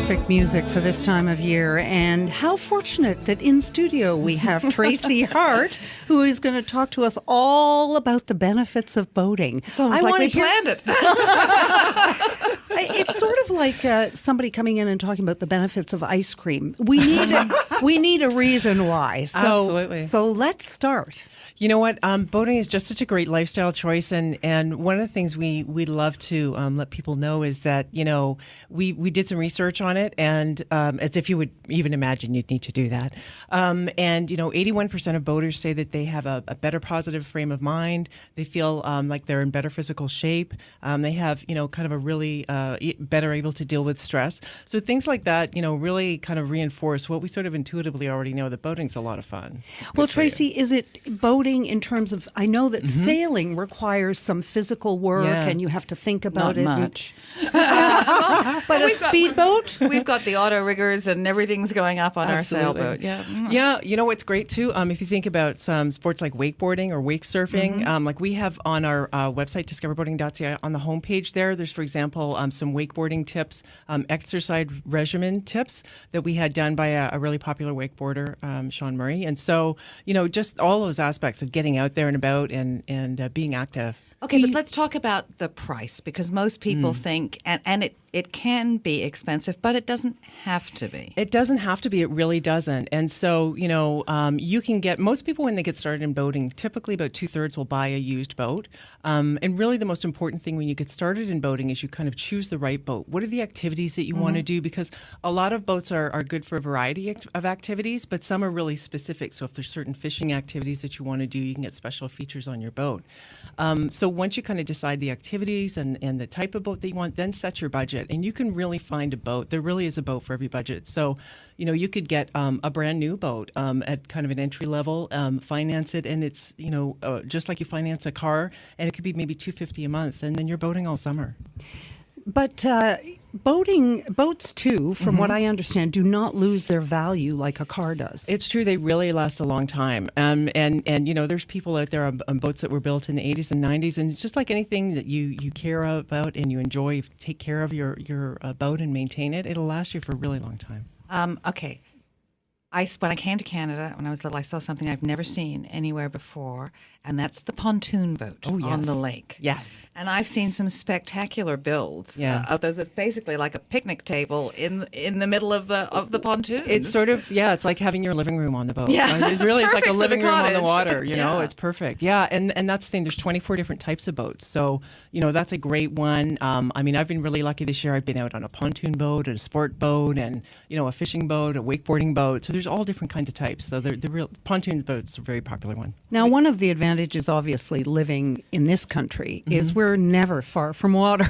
perfect music for this time of year, and how fortunate that in studio we have Tracey Hart, who is going to talk to us all about the benefits of boating. It's almost like we planned it. It's sort of like somebody coming in and talking about the benefits of ice cream. We need a reason why. Absolutely. So let's start. You know what? Boating is just such a great lifestyle choice, and one of the things we love to let people know is that, you know, we did some research on it, and as if you would even imagine you'd need to do that. And, you know, 81% of boaters say that they have a better positive frame of mind. They feel like they're in better physical shape. They have, you know, kind of a really better able to deal with stress. So things like that, you know, really kind of reinforce what we sort of intuitively already know, that boating's a lot of fun. Well, Tracey, is it boating in terms of, I know that sailing requires some physical work and you have to think about Not it. much. But a speedboat? We've got the auto riggers and everything's going up on Absolutely. our sailboat. Yeah. Yeah, you know what's great too? If you think about some sports like wakeboarding or wake surfing, like we have on our website, discoverboating.ca, on the homepage there's, for example, some wakeboarding tips, exercise regimen tips that we had done by a really popular wakeboarder, Sean Murray. And so, you know, just all those aspects of getting out there and about and being active. Okay, but let's talk about the price, because most people think, and it can be expensive, but it doesn't have to be. It doesn't have to be. It really doesn't. And so, you know, you can get, most people when they get started in boating, typically about 2/3 will buy a used boat. And really the most important thing when you get started in boating is you kind of choose the right boat. What are the activities that you want to do? Because a lot of boats are good for a variety of activities, but some are really specific. So if there's certain fishing activities that you want to do, you can get special features on your boat. So once you kind of decide the activities and the type of boat that you want, then set your budget. And you can really find a boat. There really is a boat for every budget. So, you know, you could get a brand new boat at kind of an entry level, finance it, and it's, you know, just like you finance a car, and it could be maybe $250 a month, and then you're boating all summer. But boats too, from what I understand, do not lose their value like a car does. It's true. They really last a long time. And you know, there's people out there on boats that were built in the 80s and 90s, and it's just like anything that you care about and you enjoy, take care of your boat and maintain it, it'll last you for a really long time. Okay. When I came to Canada, when I was little, I saw something I've never seen anywhere before, and that's the pontoon boat on the lake. Yes. And I've seen some spectacular builds of those. It's basically like a picnic table in the middle of the pontoon. It's sort of, it's like having your living room on the boat. Yeah. It really is like a living room on the cottage. water, you know, it's perfect. Yeah, and that's the thing. There's 24 different types of boats. So, you know, that's a great one. I mean, I've been really lucky this year. I've been out on a pontoon boat, a sport boat, and, you know, a fishing boat, a wakeboarding boat. So there's all different kinds of types. So the real pontoon boats are a very popular one. Now, one of the advantages, obviously, living in this country is we're never far from water.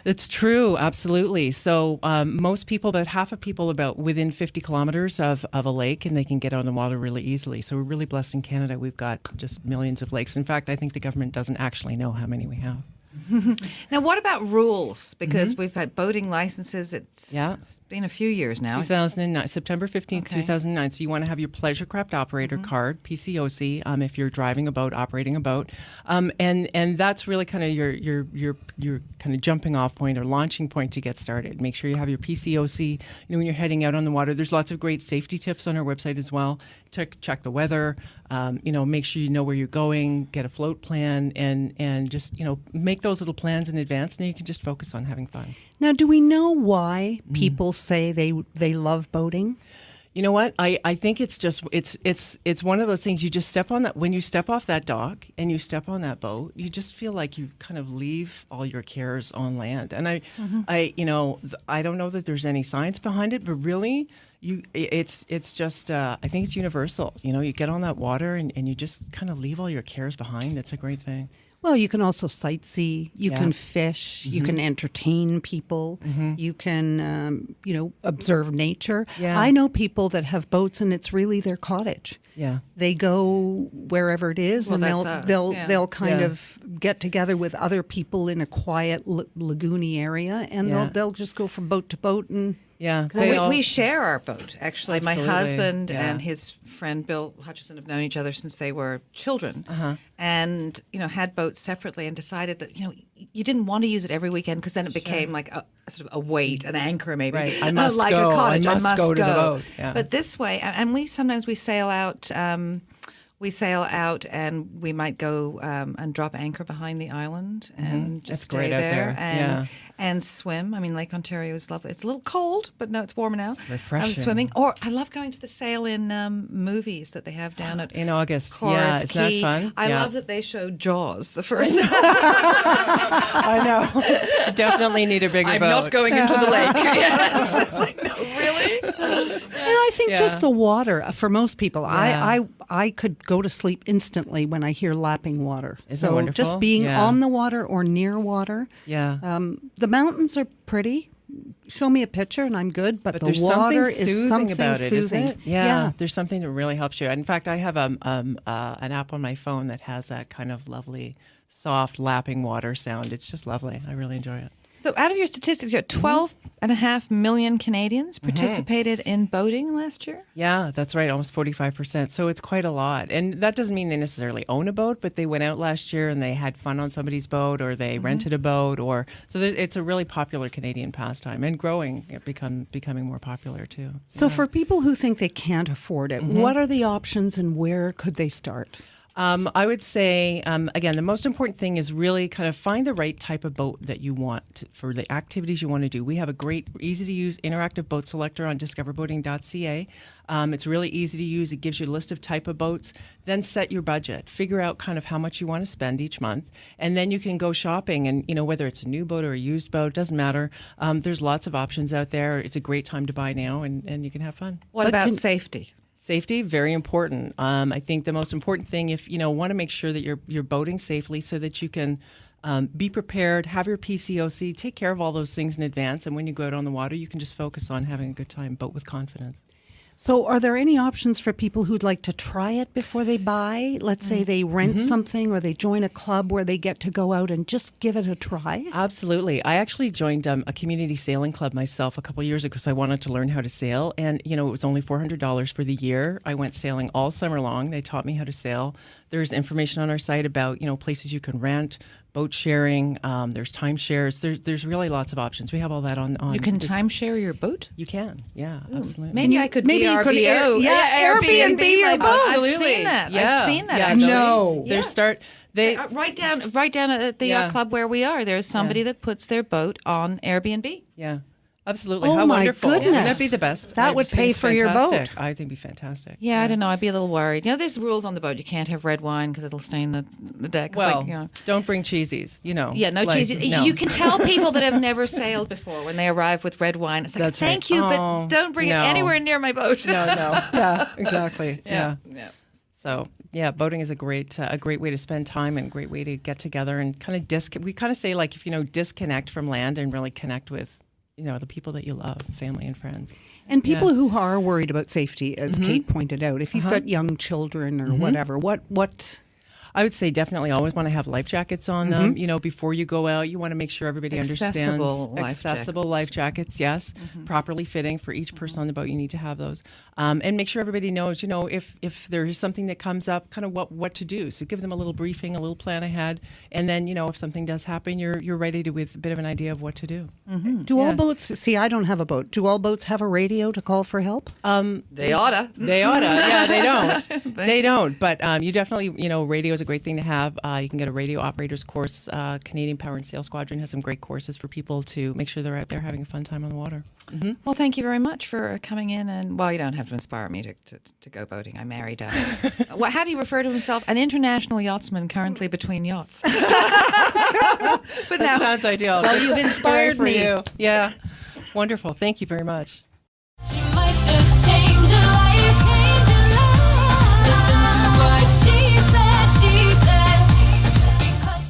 It's true, absolutely. So most people, about half of people, about within 50 kilometers of a lake, and they can get on the water really easily. So we're really blessed in Canada. We've got just millions of lakes. In fact, I think the government doesn't actually know how many we have. Now, what about rules? Because we've had boating licenses. It's been a few years now. 2009, September 15th, Okay. 2009. So you want to have your Pleasure Craft Operator card, PCOC, if you're driving a boat, operating a boat, and that's really kind of your kind of jumping off point or launching point to get started. Make sure you have your PCOC. You know, when you're heading out on the water, there's lots of great safety tips on our website as well. Check the weather. You know, make sure you know where you're going. Get a float plan, and just, you know, make those little plans in advance, and then you can just focus on having fun. Now, do we know why people say they love boating? You know what? I think it's just it's one of those things. You just step on that, when you step off that dock and you step on that boat, you just feel like you kind of leave all your cares on land. And I you know, I don't know that there's any science behind it, but really, it's just I think it's universal. You know, you get on that water and you just kind of leave all your cares behind. It's a great thing. Well, you can also sightsee, you can fish, you can entertain people, you can, you know, observe nature. Yeah. I know people that have boats and it's really their cottage. Yeah. They go wherever it is, and they'll kind of get together with other people in a quiet lagoony area, and they'll just go from boat to boat and. Yeah, well, we share our boat, actually. Absolutely. My husband and his friend Bill Hutchison have known each other since they were children, and, you know, had boats separately and decided that, you know, you didn't want to use it every weekend because then it became like a sort of a weight, an anchor maybe. Right. I must like go. a cottage. I must go to the boat. Yeah. But this way, and we sometimes we sail out. We sail out and we might go and drop anchor behind the island and just stay there and swim. I mean, Lake Ontario is lovely. It's a little cold, but no, it's warmer now. It's refreshing. Swimming. Or I love going to the sail in movies that they have down at in August. Chorus Yeah, isn't that Key. fun? I love that they showed Jaws the first time. I know. Definitely need a bigger boat. I'm not going into the lake. Yes. It's like, no, really? And I think just the water, for most people, I could go to sleep instantly when I hear lapping water. Isn't that wonderful? Just being on the water or near water. Yeah. The mountains are pretty. Show me a picture and I'm good, but the water is something about it, soothing. isn't it? Yeah, there's something that really helps you. In fact, I have an app on my phone that has that kind of lovely, soft, lapping water sound. It's just lovely. I really enjoy it. So out of your statistics, you had 12.5 million Canadians participated in boating last year? Yeah, that's right, almost 45%. So it's quite a lot. And that doesn't mean they necessarily own a boat, but they went out last year and they had fun on somebody's boat or they rented a boat. It's a really popular Canadian pastime and growing, becoming more popular too. So for people who think they can't afford it, what are the options and where could they start? I would say, again, the most important thing is really kind of find the right type of boat that you want for the activities you want to do. We have a great, easy-to-use interactive boat selector on discoverboating.ca. It's really easy to use. It gives you a list of type of boats. Then set your budget. Figure out kind of how much you want to spend each month. And then you can go shopping. And, whether it's a new boat or a used boat, doesn't matter. There's lots of options out there. It's a great time to buy now, and you can have fun. What about safety? Safety, very important. I think the most important thing, if want to make sure that you're boating safely, so that you can be prepared, have your PCOC, take care of all those things in advance, and when you go out on the water, you can just focus on having a good time, boat with confidence. So are there any options for people who'd like to try it before they buy? Let's say they rent something or they join a club where they get to go out and just give it a try? Absolutely. I actually joined a community sailing club myself a couple of years ago because I wanted to learn how to sail. And, it was only $400 for the year. I went sailing all summer long. They taught me how to sail. There's information on our site about, places you can rent, boat sharing. There's timeshares. There's really lots of options. We have all that on. You can timeshare your boat? You can. Yeah, absolutely. Maybe I could Airbnb my boat. Absolutely. I've seen that. Yeah. I've seen that. Yeah, no. Right down at the yacht club where we are. There's somebody that puts their boat on Airbnb. Yeah. Absolutely. Oh, How my wonderful. goodness. Wouldn't that be the best? That would pay for your boat. I think it'd be fantastic. Yeah, I don't know. I'd be a little worried. There's rules on the boat. You can't have red wine because it'll stain the deck. Well, don't bring cheesies, Yeah, no cheesies. No. You can tell people that have never sailed before when they arrive with red wine. It's like, That's thank right. you, but don't bring it anywhere near my boat. No. Yeah, exactly. Yeah. So, boating is a great way to spend time and a great way to get together and kind of we kind of say, like, if disconnect from land and really connect with the people that you love, family and friends. And people who are worried about safety, as Kate pointed out, if you've got young children or whatever, what I would say definitely always want to have life jackets on them. Before you go out, you want to make sure everybody understands. Accessible life jackets, yes. Properly fitting for each person on the boat. You need to have those. And make sure everybody knows, if there is something that comes up, kind of what to do. So give them a little briefing, a little plan ahead. And then, if something does happen, you're ready with a bit of an idea of what to do. Do all boats, see, I don't have a boat. Do all boats have a radio to call for help? They oughta. They oughta. Yeah, they don't. They don't. But you definitely, radio is a great thing to have. You can get a radio operator's course. Canadian Power and Sail Squadron has some great courses for people to make sure they're out there having a fun time on the water. Well, thank you very much for coming in. And, you don't have to inspire me to go boating. I married how do you refer to himself? An international yachtsman currently between yachts. But that sounds ideal. Well, you've inspired me. You. Yeah. Wonderful. Thank you very much. She might just change your life.